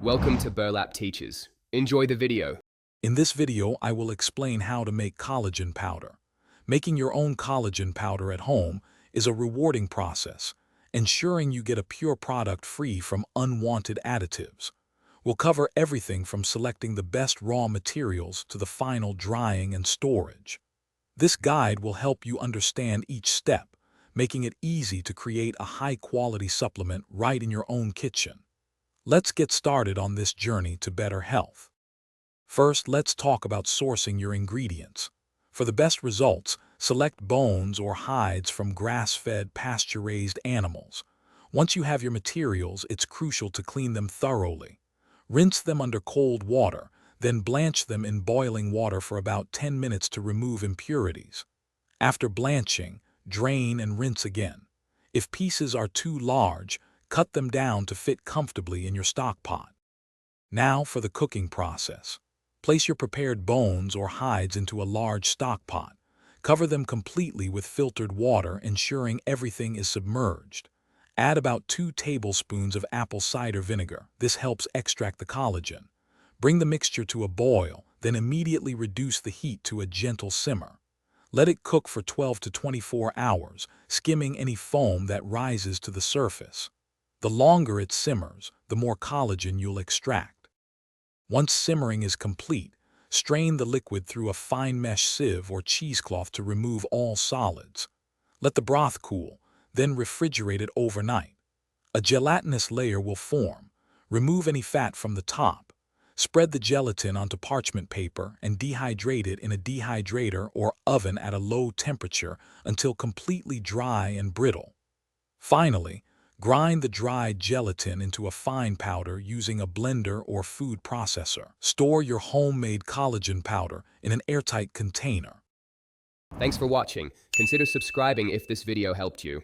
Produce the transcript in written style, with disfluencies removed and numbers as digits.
Welcome to Burlap Teachers. Enjoy the video. In this video, I will explain how to make collagen powder. Making your own collagen powder at home is a rewarding process, ensuring you get a pure product free from unwanted additives. We'll cover everything from selecting the best raw materials to the final drying and storage. This guide will help you understand each step, making it easy to create a high-quality supplement right in your own kitchen. Let's get started on this journey to better health. First, let's talk about sourcing your ingredients. For the best results, select bones or hides from grass-fed, pasture-raised animals. Once you have your materials, it's crucial to clean them thoroughly. Rinse them under cold water, then blanch them in boiling water for about 10 minutes to remove impurities. After blanching, drain and rinse again. If pieces are too large, cut them down to fit comfortably in your stock pot. Now for the cooking process. Place your prepared bones or hides into a large stock pot. Cover them completely with filtered water, ensuring everything is submerged. Add about 2 tablespoons of apple cider vinegar. This helps extract the collagen. Bring the mixture to a boil, then immediately reduce the heat to a gentle simmer. Let it cook for 12 to 24 hours, skimming any foam that rises to the surface. The longer it simmers, the more collagen you'll extract. Once simmering is complete, strain the liquid through a fine mesh sieve or cheesecloth to remove all solids. Let the broth cool, then refrigerate it overnight. A gelatinous layer will form. Remove any fat from the top. Spread the gelatin onto parchment paper and dehydrate it in a dehydrator or oven at a low temperature until completely dry and brittle. Finally, grind the dried gelatin into a fine powder using a blender or food processor. Store your homemade collagen powder in an airtight container. Thanks for watching. Consider subscribing if this video helped you.